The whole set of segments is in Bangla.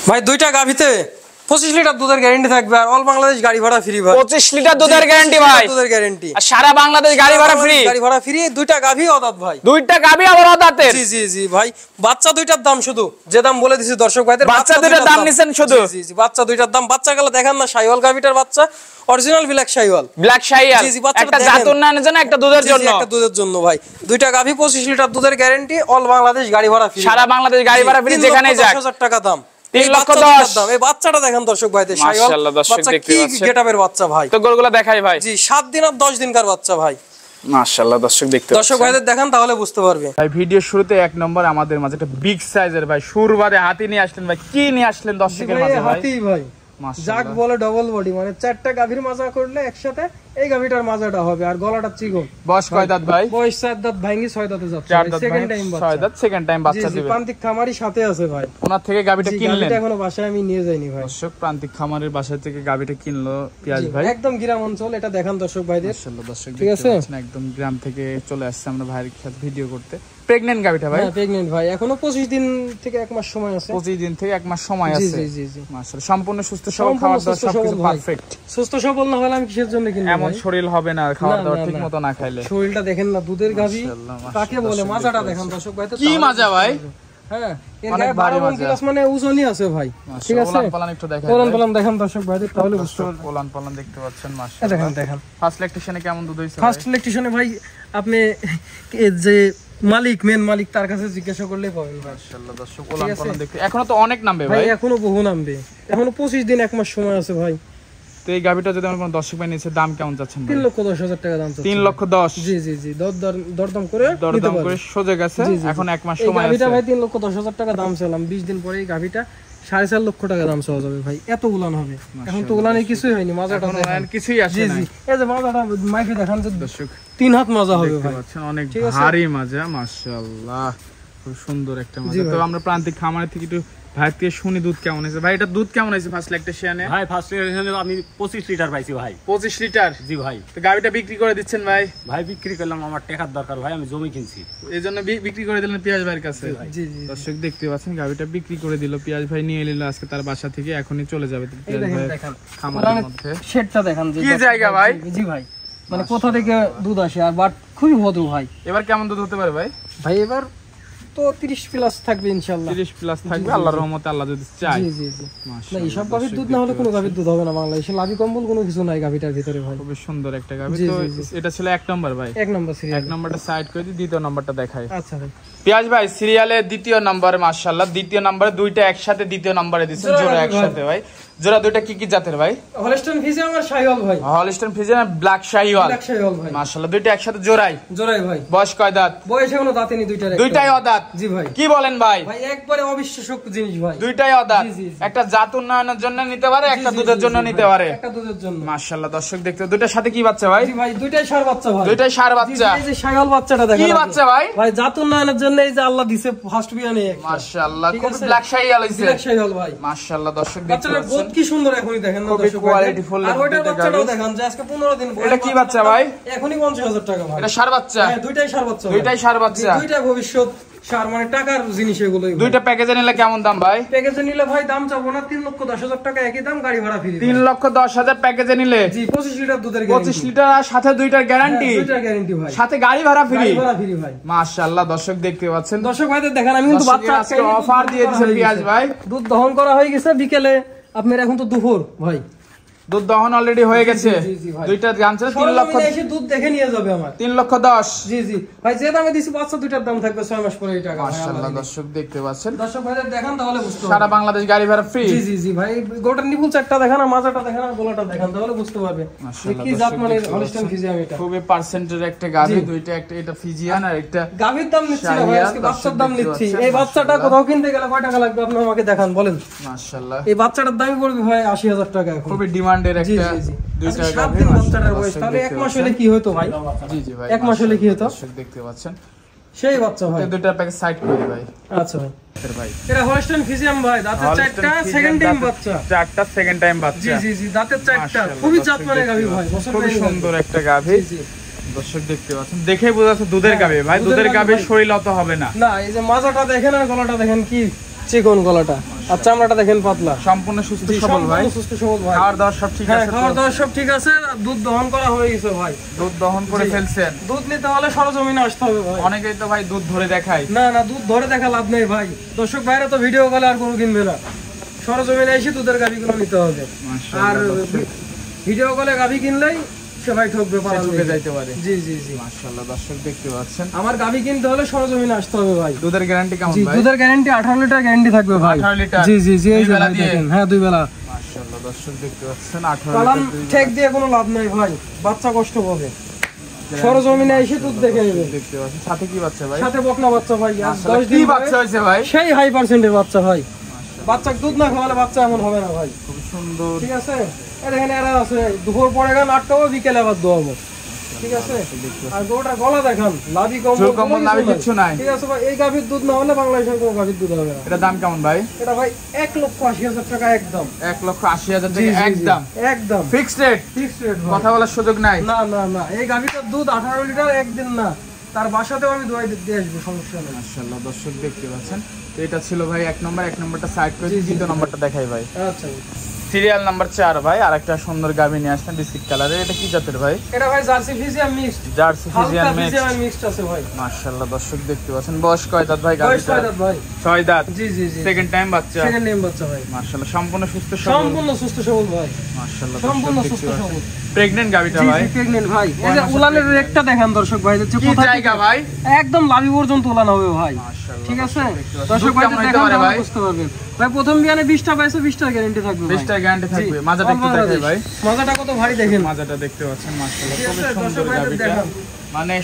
ভাই দুইটা গাভিতে 25 লিটার দুধের গ্যারান্টি থাকবে আর অল বাংলাদেশ গাড়ি ভাড়া ফ্রি ভাই। 25 লিটার দুধের গ্যারান্টি ভাই, দুধের গ্যারান্টি আর সারা বাংলাদেশ গাড়ি ভাড়া ফ্রি। গাড়ি ভাড়া ফ্রি, দুইটা গাভি অদাত ভাই, দুইটা গাভি আবার অদাতের। জি জি জি ভাই, বাচ্চা দুইটার দাম শুধু যে দাম বলে দিছি দর্শক ভাইদের, বাচ্চা দুইটার দাম নিছেন শুধু। জি জি বাচ্চা দুইটার দাম, বাচ্চা গুলো দেখেন না, শাইওয়াল গাভিটার বাচ্চা, original black Sahiwal, black Sahiwal, একটা জাত উন্নয়নের জন্য, একটা দুধের জন্য, একটা দুধের জন্য ভাই। দুইটা গাভি 25 লিটার দুধের গ্যারান্টি, অল বাংলাদেশ গাড়ি ভাড়া ফ্রি, সারা বাংলাদেশ গাড়ি ভাড়া ফ্রি, যেখানেই যাক। 10,000 টাকা দাম, 3,10,000 দাম। এই বাচ্চাটা দেখেন দর্শক ভাইদের, মাশাআল্লাহ দর্শক দেখতে পাচ্ছেন, গেটআপের বাচ্চা ভাই। তো গরুগুলো দেখাই ভাই। জি 7 দিন আর 10 দিনকার বাচ্চা ভাই, মাশাআল্লাহ দর্শক দেখতে পাচ্ছেন। দর্শক ভাইদের দেখেন তাহলে বুঝতে পারবে ভাই। ভিডিও শুরুতে এক নম্বর আমাদের মাঝে একটা বিগ সাইজের ভাই সুরবারে হাতি নিয়ে আসলেন ভাই, কি নিয়ে আসলেন দর্শকের মাঝে ভাই? হাতি ভাই, যাক বলে ডবল বডি, মানে চারটা গাভীর মাজা করলে একসাথে এই গাভীটার মাজাটা হবে, আর গলাটা চিকন। বয়স কয় দাঁত ভাই? বয়স 4 দাঁত ভাঙি 6 দাঁতে যাচ্ছে, সেকেন্ড টাইম বাচ্চা, 6 দাঁত সেকেন্ড টাইম বাচ্চা দিবে। প্রান্তিক খামারি সাথে আছে ভাই, ওনার থেকে গাভীটা কিনলেন? গাভীটা এখনো বাসায় আমি নিয়ে যাইনি ভাই। দর্শক প্রান্তিক খামারের বাসা থেকে গাভীটা কিনলো পিয়াজ ভাই, একদম গ্রাম অঞ্চল, এটা দেখান দর্শক ভাইদের। মাশাআল্লাহ দর্শক দেখতে পাচ্ছেন, একদম গ্রাম থেকে চলে আসছে আমরা ভাইয়ের সাথে ভিডিও করতে। প্রেগন্যান্ট গাভীটা ভাই? হ্যাঁ প্রেগন্যান্ট ভাই, এখনো 25 দিন থেকে 1 মাস সময় আছে। 25 দিন থেকে 1 মাস সময় আছে। জি জি জি মাশাআল্লাহ, সম্পূর্ণ সুস্থ সবল, খাওয়া দাওয়া সবকিছু পারফেক্ট। সুস্থ সবল না হলে আমি কিসের জন্য কিনব? এমন শরীর হবে না খাওয়া দাওয়া ঠিকমতো না খাইলে। শরীরটা দেখেন না, দুধের গাভী কাকে বলে, মাজাটা দেখেন দর্শক ভাই। কি মাজা ভাই? হ্যাঁ অনেক ভারী মাজা, মানে ওজনই আছে ভাই। ঠিক আছে, ওলান পালান একটু দেখাই, ওলান পালান দেখেন দর্শক ভাই তাহলে বুঝতে পারবেন। ওলান পালান দেখতে পাচ্ছেন, মাশাআল্লাহ দেখেন দেখেন। ফার্স্ট ল্যাকটেশনে কেমন দুধ হইছে? ফার্স্ট ল্যাকটেশনে ভাই আপনি যে মালিক, মেন মালিক, তার কাছে জিজ্ঞাসা করলেই পাবেন। মাশাআল্লাহ দর্শক ওলান পালান দেখতে এখনো তো অনেক নামবে ভাই, এখনো বহু নামবে, এখনো 25 দিন 1 মাস সময় আছে ভাই। তো এই গাভীটা যদি আমার কোনো দর্শক ভাই নিচে দাম কেমন যাচ্ছেন? 3,10,000 টাকা দাম চাচ্ছি। 3,10,000? জি জি জি, দরদাম করে দরদাম করে সোজা গেছে, এখন 1 মাস সময় আছে। গাভীটা ভাই 3,10,000 টাকা দাম চাইলাম, 20 দিন পরে এই গাভীটা 4.5 লক্ষ টাকা দাম চাওয়া যাবে ভাই। এত উলান হবে, এখন তো উলানে কিছুই হয়নি, মাজাটা এখন কিছুই আসে না। জি এই যে মাজাটা মাইকে দেখান যে দর্শক 3 হাত মাজা হবে ভাই, অনেক ভারী মাজা, মাশাআল্লাহ খুব সুন্দর একটা মাজা। তো আমরা প্রান্তিক খামার থেকে একটু ভাই থেকে শুনি দুধ কেমন হয়েছে ভাই। এটা দুধ কেমন হয়েছে ফার্স্ট ল্যাকটেশনে? ভাই ফার্স্ট ল্যাকটেশনে আমি 25 লিটার পাইছি ভাই। 25 লিটার? জি ভাই। তো গাভীটা বিক্রি করে দিচ্ছেন ভাই? ভাই বিক্রি করলাম, আমার টাকার দরকার ভাই, আমি জমি কিনছি, এইজন্য বিক্রি করে দিলেন পিয়াজ ভাইয়ের কাছে। জি জি দর্শক দেখতে পাচ্ছেন গাভীটা বিক্রি করে দিল, পিয়াজ ভাই নিয়ে নিল আজকে তার বাসা থেকে, এখনই চলে যাবে পিয়াজ ভাই খামারের মধ্যে। শেডটা দেখেন কি জায়গা ভাই? জি ভাই, মানে কোথা থেকে দুধ আসে, আর বাট খুবই ভদ্র ভাই। এবার কেমন দুধ হতে পারে ভাই? ভাই এবার তো 30 প্লাস থাকবে ইনশাআল্লাহ, 30 প্লাস থাকবে আল্লাহর রহমতে, আল্লাহ যদি চায়। জি জি জি, না এইসব গাভীর দুধ না হলে কোনো গাভীর দুধ হবে না বাংলাদেশে, লাভি কম্বল কোনো কিছু নাই গাভীটার ভিতরে ভাই। খুব সুন্দর একটা গাভী। তো এটা ছিল 1 নম্বর ভাই, 1 নম্বর সিরিয়াল। 1 নম্বরটা সাইড করে দিই, দ্বিতীয় নম্বরটা দেখাই। আচ্ছা ভাই, পিয়াজ ভাই সিরিয়ালের দ্বিতীয় নম্বরে মাশাআল্লাহ, দ্বিতীয় নম্বরে দুইটা একসাথে দ্বিতীয় নম্বরে দিয়েছেন, জোড়া একসাথে ভাই। জোড়া দুইটা কি কি জাতের ভাই? হলস্টাইন ফ্রিজিয়ান আর শাইওয়াল ভাই। হলস্টাইন ফ্রিজিয়ান আর ব্ল্যাক শাইওয়াল। ব্ল্যাক শাইওয়াল ভাই, মাশাআল্লাহ দুইটা একসাথে জোড়াই ভাই। বয়স কয় দাঁত? বয়স এখনো দাঁতেনি, দুইটাই অদাঁত। জি ভাই। কি বলেন ভাই? ভাই একবারে অবিশ্বাস্য জিনিস ভাই, দুইটাই অদাঁত। একটা জাত উন্নয়নের জন্য নিতে পারে, একটা দুধের জন্য নিতে পারে, একটা দুধের জন্য। মাশাআল্লাহ দর্শক দেখতে, দুইটার সাথে কি বাচ্চা ভাই? জি ভাই, দুইটাই ষাঁড় বাচ্চা ভাই, দুইটাই ষাঁড় বাচ্চা। এই যে শাইওয়াল বাচ্চাটা দেখেন, কি বাচ্চা ভাই? ভাই জাত উন্নয়নের জন্য এই যে আল্লাহ দিছে ফার্স্ট বিয়ানে একটা, মাশাআল্লাহ খুব ব্ল্যাক শাইওয়াল হইছে, ব্ল্যাক শাইওয়াল ভাই। মাশাআল্লাহ দর্শক দেখতে বাচ্চাটা বহুত কি সুন্দর, এখনই দেখেন না দর্শক, কোয়ালিটি ফুল। আর ওইটার বাচ্চাটাও দেখেন যে আজকে 15 দিন। এটা কি বাচ্চা ভাই? এখনই 50,000 টাকা ভাই। এটা ষাঁড় বাচ্চা? হ্যাঁ দুইটাই ষাঁড় বাচ্চা, দুইটাই ষাঁড় বাচ্চা, দুইটা ভবিষ্যৎ ষাঁড়, মানে টাকার জিনিস এগুলো। দুইটা প্যাকেজে নিলে কেমন দাম ভাই? প্যাকেজে নিলে ভাই দাম চাবো না, 3,10,000 টাকা একই দাম, গাড়ি ভাড়া ফ্রি। 3,10,000 প্যাকেজে নিলে? জি 25 লিটার দুধের, 25 লিটার আর সাথে দুইটার গ্যারান্টি। দুইটার গ্যারান্টি ভাই, সাথে গাড়ি ভাড়া ফ্রি। গাড়ি ভাড়া ফ্রি ভাই, মাশাআল্লাহ দর্শক দেখতে পাচ্ছেন। দর্শক ভাইদের দেখেন, আমি কিন্তু বাচ্চা আজকে অফার দিয়ে দিয়েছেন পিয়াজ ভাই। দুধ দহন করা হয়ে গেছে বিকেলে, আপনার এখন তো দুপুর ভাই, দুধ দহন অলরেডি হয়ে গেছে। দুইটা দাম ছিল 3 লক্ষ, এসে দুধ দেখে নিয়ে যাবে আমার 3,10,000। জি জি ভাই, যে দামে দিছি বাচ্চা দুইটার দাম থাকবে 6 মাস পরে এই টাকা। মাশাআল্লাহ দর্শক দেখতে পাচ্ছেন, দর্শক ভাইদের দেখেন তাহলে বুঝতে পারবেন। সারা বাংলাদেশ গাড়ি ভাড়া ফ্রি। জি জি জি ভাই, গোটার নিপুল চারটা দেখেন, আর মাজাটা দেখেন, আর গলাটা দেখেন, তাহলে বুঝতে পারবে কি জাত, মানে হলস্টাইন ফ্রিজিয়ান। এটা খুবই পার্সেন্টের একটা গাভী, দুইটা একটা এটা ফ্রিজিয়ান আর একটা গাভীর দাম নিচ্ছি না ভাই, আজকে বাচ্চার দাম নিচ্ছি। এই বাচ্চাটা কোথাও কিনতে গেলে কয় টাকা লাগবে আপনি আমাকে দেখান বলেন। মাশাআল্লাহ এই এই বাচ্চাটার দাম পড়বে ভাই 80,000 টাকা, এখন খুবই ডিমান্ডের একটা। দুইটা গাভী বাচ্চাটার বয়স, তাহলে 1 মাস হলে কি হতো ভাই? জি জি ভাই, 1 মাস হলে কি হতো? দর্শক দেখতে পাচ্ছেন সেই বাচ্চা ভাই। দুইটা প্যাকেজ সাইড করে ভাই। আচ্ছা ভাই, এটা হলস্টাইন ফ্রিজিয়ান ভাই, দাঁতের চারটা, সেকেন্ড টাইম বাচ্চা, চারটা সেকেন্ড টাইম বাচ্চা। জি জি জি, দাঁতের চারটা, খুবই জাতমানের গাভী ভাই, খুব সুন্দর একটা গাভী। দর্শক দেখতে পাচ্ছেন, দেখেই বোঝা যাচ্ছে দুধের গাভী ভাই, দুধের গাভীর শরীর অত হবে না। না এই যে মাজাটা দেখেন আর গলাটা দেখেন, কি চিকন গলাটা, আর চামড়াটা দেখেন পাতলা, সম্পূর্ণ সুস্থ সবল ভাই, সুস্থ সবল ভাই। খাওয়ার দাওয়ার সব ঠিক হ্যাঁ, আছে? খাওয়ার দাওয়ার সব ঠিক আছে, দুধ দহন করা হয়ে গেছে ভাই। দুধ দহন করে ফেলছেন? দুধ নিতে হলে সরজমিনে আসতে হবে ভাই। অনেকেই তো ভাই দুধ ধরে দেখায়। না না, দুধ ধরে দেখা লাভ নেই ভাই, দর্শক ভাইরা তো ভিডিও কলে আর গরু কিনবে না, সরজমিনে এসে দুধের গাভীগুলো নিতে হবে। আর ভিডিও কলে গাভী কিনলেই সে ভাই ঠকবে, ঠকে যাইতে পারে। জি জি জি, মাশাআল্লাহ দর্শক দেখতে পাচ্ছেন, আমার গাভী কিনতে হলে সরজমিনে আসতে হবে ভাই। দুধের গ্যারান্টি কেমন জি, ভাই? দুধের গ্যারান্টি 18 লিটার গ্যারান্টি থাকবে ভাই। 18 লিটার? জি জি জি, এই দুই যে বেলা ভাই দিয়ে? দেখেন, হ্যাঁ 2 বেলা। মাশাআল্লাহ দর্শক দেখতে পাচ্ছেন 18 পালান লিটার ঠেক দিয়ে কোনো লাভ নাই ভাই, বাচ্চা কষ্ট পাবে। সরজমিনে এসে দুধ দেখে নেবে। দেখতে পাচ্ছেন। সাথে কি বাচ্চা ভাই? সাথে বকনা বাচ্চা ভাই, আজ মাশাআল্লাহ 10 কি দিন বাচ্চা হয়েছে ভাই? সেই হাই পার্সেন্টের বাচ্চা ভাই। বাচ্চা দুধ না খাওয়ালে বাচ্চা এমন হবে না ভাই। খুব সুন্দর। ঠিক আছে, দেখেন এরা আছে, দুপুর পরে গান আটকাবো, বিকেলে আবার দোয়াবো। ঠিক আছে, আর গরুটার গলা দেখান, লাভি কম, চুল কম্বল নাভি কিচ্ছু নাই। ঠিক আছে ভাই, এই গাভীর দুধ না হলে বাংলাদেশের কোনো গাভীর দুধ হবে না। এটা দাম কেমন ভাই? এটা ভাই 1,80,000 টাকা একদম। 1,80,000 জি, টাকা জি, জি, একদম? একদম ফিক্সড রেট? ফিক্সড রেট ভাই। কথা বলার সুযোগ নাই? না না না, এই গাভীটার দুধ 18 লিটার একদিন না, তার বাসাতেও আমি দোয়াই দিয়ে আসবো, সমস্যা নেই। মাশাআল্লাহ দর্শক দেখতে পাচ্ছেন। তো এটা ছিল ভাই এক নম্বরটা সাইড করে দিই, দ্বিতীয় নম্বরটা দেখাই ভাই। আচ্ছা, সিরিয়াল নাম্বার 4 ভাই, আরেকটা সুন্দর গাভী নিয়ে আসছেন বিস্কিট কালারের। এটা কি জাতের ভাই? এটা ভাই jersey Friesian mixed, jersey Friesian হালকা মিক্স। ফিজিয়ান মিক্সড আছে ভাই। মাশাআল্লাহ দর্শক দেখতে পাচ্ছেন। বয়স কয় দাঁত ভাই বয়স গাভীটা? 6 দাঁত ভাই। 6 দাঁত? জি জি জি, সেকেন্ড টাইম বাচ্চা? সেকেন্ড নেম বাচ্চা ভাই। মাশাআল্লাহ সম্পূর্ণ সুস্থ সবল? সম্পূর্ণ সুস্থ সবল ভাই, মাশাআল্লাহ সম্পূর্ণ দর্শক সুস্থ দেখতে সবল। পাচ্ছেন। প্রেগন্যান্ট গাভীটা জি ভাই? জি, প্রেগন্যান্ট ভাই। এই যে উলানের রেকটা দেখেন দর্শক ভাই, যে কি কোথায় জায়গা ভাই? একদম লাভি পর্যন্ত উলান হবে ভাই। মাশাআল্লাহ ঠিক আছে, দর্শক দর্শক ভাই কেমন হইতে দেখেন পারে তাহলে ভাই? বুঝতে পারবেন ভাই। প্রথম বিয়ানে 20টা পাইছে, 20টার গ্যারান্টি থাকবে ভাই। 20টা গ্যারান্টি থাকবে। জি, মাজাটা একটু দেখাই ভাই। মাজাটা কত ভারী দেখেন। মাজাটা দেখতে পাচ্ছেন মাশাআল্লাহ ঠিক খুবই আছে, সুন্দর দর্শক ভাইদের গাভীটা। দেখান। মানে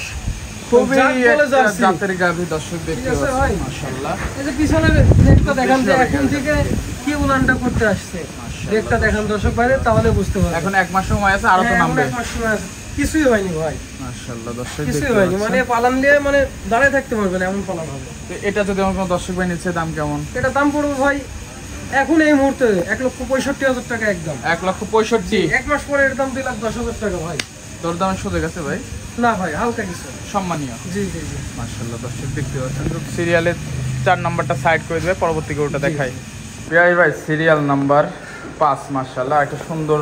খুবই জাত বলে একটা জার্সি। জাতের গাভী দর্শক দেখতে ঠিক আছে পাচ্ছেন ভাই। মাশাআল্লাহ। এই যে পিছনের দেখটা দেখেন, যে এখন থেকে কি উলানটা করতে আসছে, দেখটা দেখেন দর্শক ভাই, তাহলে বুঝতে পারবেন। এখন 1 মাস সময় আছে, আরো তো হ্যাঁ, নামবে। এখন 1 মাস সময় আছে। কিছুই হয়নি ভাই, মাশাআল্লাহ দর্শক কিছুই দেখতে হয়নি, মানে পাচ্ছেন। পালান দিয়ে মানে দাঁড়ায় থাকতে পারবেন এমন পালান হবে। তো এটা যদি আমার কোনো দর্শক ভাই নিচ্ছে দাম কেমন? এটা দাম পড়বে ভাই এখন এই মুহূর্তে 1,65,000 টাকা একদম। 1,65,000? 1 মাস পরে এর দাম 2,10,000 টাকা ভাই। দরদামের সুযোগ আছে ভাই? না ভাই, হালকা কিছু। সম্মানীয়। জি জি জি, মাশাআল্লাহ দর্শক দেখতে পাচ্ছেন। তো সিরিয়ালের 4 নাম্বারটা সাইড করে দিবে, পরবর্তী গরুটা দেখাই। ভাই সিরিয়াল নাম্বার 5 মাশাআল্লাহ একটা সুন্দর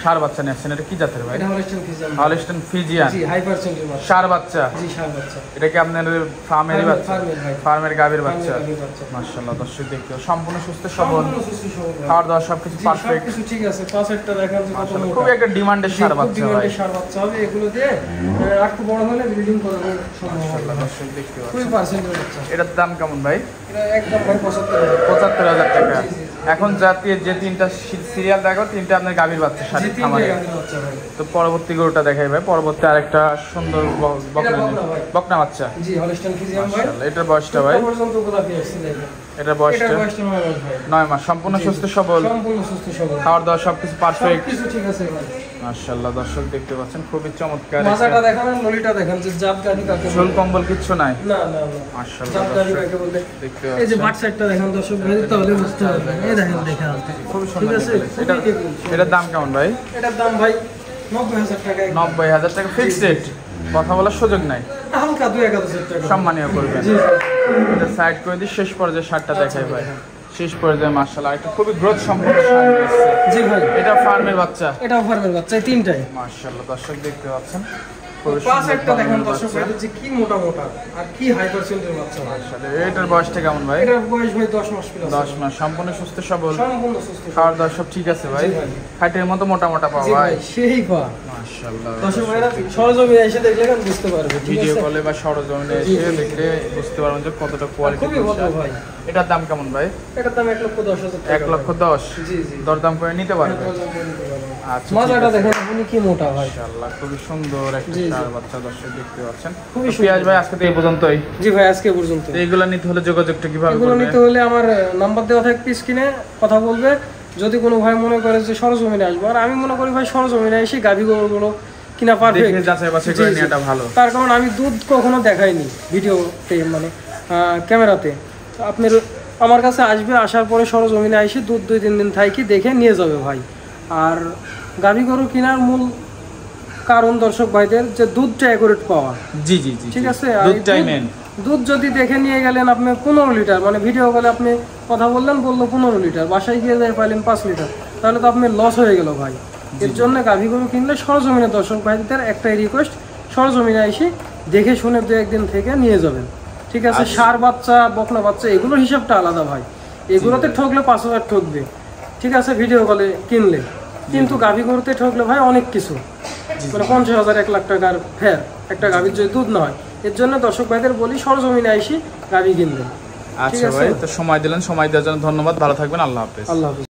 ষাঁড় বাচ্চা নিয়ে আসছেন। এটা কি জাতের ভাই? এটা হলস্টাইন ফিজিয়ান। Holstein Friesian? জি, হাই পার্সেন্টের বাচ্চা। ষাঁড় বাচ্চা? জি, ষাঁড় বাচ্চা। এটা কি আপনার ফার্মেরই বাচ্চা? ফার্মের ভাই। ফার্মের গাভীর বাচ্চা? ফার্মের গাভীর বাচ্চা। মাশাআল্লাহ দর্শক দেখতে পাচ্ছেন। সম্পূর্ণ সুস্থ সবল, সম্পূর্ণ সুস্থ সবল ভাই। খাওয়ার দাওয়া সবকিছু জি, পারফেক্ট। সবকিছু ঠিক আছে। পাশেরটা দেখেন যে কত মাশাআল্লাহ মোটা। খুবই একটা ডিমান্ডের ষাঁড় বাচ্চা ভাই। ডিমান্ডের ষাঁড় বাচ্চা হবে, এগুলো দিয়ে একটু বড় হলে ব্রিডিং করানো সম্ভব হবে। মাশাআল্লাহ দর্শক দেখতে পাচ্ছেন। খুবই পার্সেন্টের বাচ্চা। এটার দাম কেমন ভাই? এটা একদম ভাই 75,000। 75,000 টাকা। জি, জি, জি। এখন জাতীয় যে 3টা সিরিয়াল দেখো, 3টা আপনার গাভীর বাচ্চা জি, শাড়ি 3টে খামারে। গাভীর বাচ্চা ভাই। তো পরবর্তী গরুটা দেখাই ভাই। পরবর্তী আরেকটা সুন্দর বকনা ভাই। বকনা বাচ্চা? জি, হলস্টাইন ফিজিয়ান ভাই। মাশাআল্লাহ এটার বয়সটা ভাই? এটা পর্যন্ত গোলাপি আসছে দেখেন। এটার বয়সটা? এটার বয়সটা 9 মাস ভাই। 9 মাস। সম্পূর্ণ জি, সুস্থ সবল, সম্পূর্ণ সুস্থ সবল। খাওয়ার দাওয়া সবকিছু পারফেক্ট। সবকিছু ঠিক আছে ভাই। মাশাআল্লাহ দর্শক দেখতে পাচ্ছেন খুবই চমৎকার। মাজাটা দেখেন, ললিটা দেখেন, যে জাত গাড়ি কাকে বলে। ঝোল কম্বল কিচ্ছু নাই? না না না, মাশাআল্লাহ জাত গাড়ি দর্শক কাকে বলে। দেখতে এই যে পাচ্ছেন বাট সাইডটা দেখেন দর্শক ভাই, তাহলে বুঝতে পারবেন। এই দেখেন দেখে আসতে খুবই ঠিক সুন্দর আছে। দেখতে। এটা খুবই টেকনিক। এটার দাম কেমন ভাই? এটার দাম ভাই 90,000 টাকা একদম। 90,000 টাকা ফিক্সড রেট? কথা বলার সুযোগ নাই? হালকা 2,000 টাকা সম্মানীয় করবেন। জি এটা সাইড করে দিই, শেষ পর্যায়ে ষাঁড়টা দেখাই ভাই। শেষ পর্যায়ে মাশাআল্লাহ একটা খুবই গ্রোথ সম্পন্ন ষাঁড় নিয়ে এসেছে। জি ভাই, এটা ফার্মের বাচ্চা? এটা ফার্মের বাচ্চা, এই তিনটাই। মাশাআল্লাহ দর্শক দেখতে পাচ্ছেন খুবই পাঁচ সুন্দর একটা দেখেন ফার্মের দর্শক বাচ্চা। ভাই, যে কি মোটা মোটা আর কি হাই পার্সেন্টের বাচ্চা ভাই। মাশাআল্লাহ এটার বয়সটা কেমন ভাই? এটার বয়স ভাই 10 মাস প্লাস। 10 মাস। সম্পূর্ণ সুস্থ সবল, সম্পূর্ণ সুস্থ। খাওয়ার দাওয়া সব ঠিক আছে ভাই? জি ভাই। হাইটের মতো মোটা মোটা পাওয়া জি ভাই? ভাই, সেই পা। মাশাআল্লাহ দর্শক ভাইরা সরজমিনে এসে দেখলে কেন বুঝতে পারবে, ঠিক ভিডিও আছে। কলে বা সরজমিনে জি, এসে জি, দেখলে বুঝতে পারবেন যে কতটা কোয়ালিটি। খুবই ভালো ভাই। এটার দাম কেমন ভাই? এটার দাম 1,10,000 টাকা। 1,10,000? জি জি, দরদাম করে নিতে পারবে? আচ্ছা মাজাটা দেখেন আপনি কি মোটা ভাই। মাশাআল্লাহ খুবই সুন্দর একটা জি, জি। ষাঁড় বাচ্চা দর্শক দেখতে পাচ্ছেন। খুবই তো পিয়াজ সুন্দর। ভাই আজকে তো এই পর্যন্তই। জি ভাই, আজকে পর্যন্ত। তো এইগুলা নিতে হলে যোগাযোগটা কিভাবে এগুলো করবে? নিতে হলে আমার নাম্বার দেওয়া থাকবে স্ক্রিনে, কথা বলবে। যদি কোনো ভাই মনে করে যে সরজমিনে আসবো, আর আমি মনে করি ভাই সরজমিনে এসে গাভী গরুগুলো কিনা পারফেক্ট, দেখে যাচাই বাছাই করে নেওয়াটা ভালো। তার কারণ আমি দুধ কখনো দেখাইনি ভিডিওতে, মানে ক্যামেরাতে। আপনার আমার কাছে আসবে, আসার পরে সরজমিনে এসে দুধ 2-3 দিন থাকি দেখে নিয়ে যাবে ভাই। আর গাভী গরু কেনার মূল কারণ দর্শক ভাইদের যে দুধটা অ্যাকুরেট পাওয়া। জি জি জি, ঠিক আছে, আর এই দুধটাই মেন। দুধ যদি দেখে নিয়ে গেলেন আপনি 15 লিটার, মানে ভিডিও কলে আপনি কথা বললেন, বললো 15 লিটার, বাসায় গিয়ে যায় পাইলেন 5 লিটার, তাহলে তো আপনার লস হয়ে গেল ভাই। এর জন্য গাভী গরু কিনলে সরজমিনে দর্শক ভাইদের একটাই রিকোয়েস্ট, সরজমিনে এসে দেখে শুনে 2-1 দিন থেকে নিয়ে যাবেন, ঠিক আছে? সার বাচ্চা বকনা বাচ্চা এগুলোর হিসাবটা আলাদা ভাই, এগুলোতে ঠকলে 5,000 ঠকবে, ঠিক আছে, ভিডিও কলে কিনলে। কিন্তু গাভী গরুতে ঠকলে ভাই অনেক কিছু, মানে 50,000-1 লাখ টাকার ফের একটা গাভীর যদি দুধ না হয়। এর জন্য দর্শক ভাইদের বলি সরজমিনে আইসি গাভী কিনবেন। আচ্ছা ভাই, তো সময় দিলেন, সময় দেওয়ার জন্য ধন্যবাদ। ভালো থাকবেন, আল্লাহ হাফেজ। আল্লাহ হাফেজ।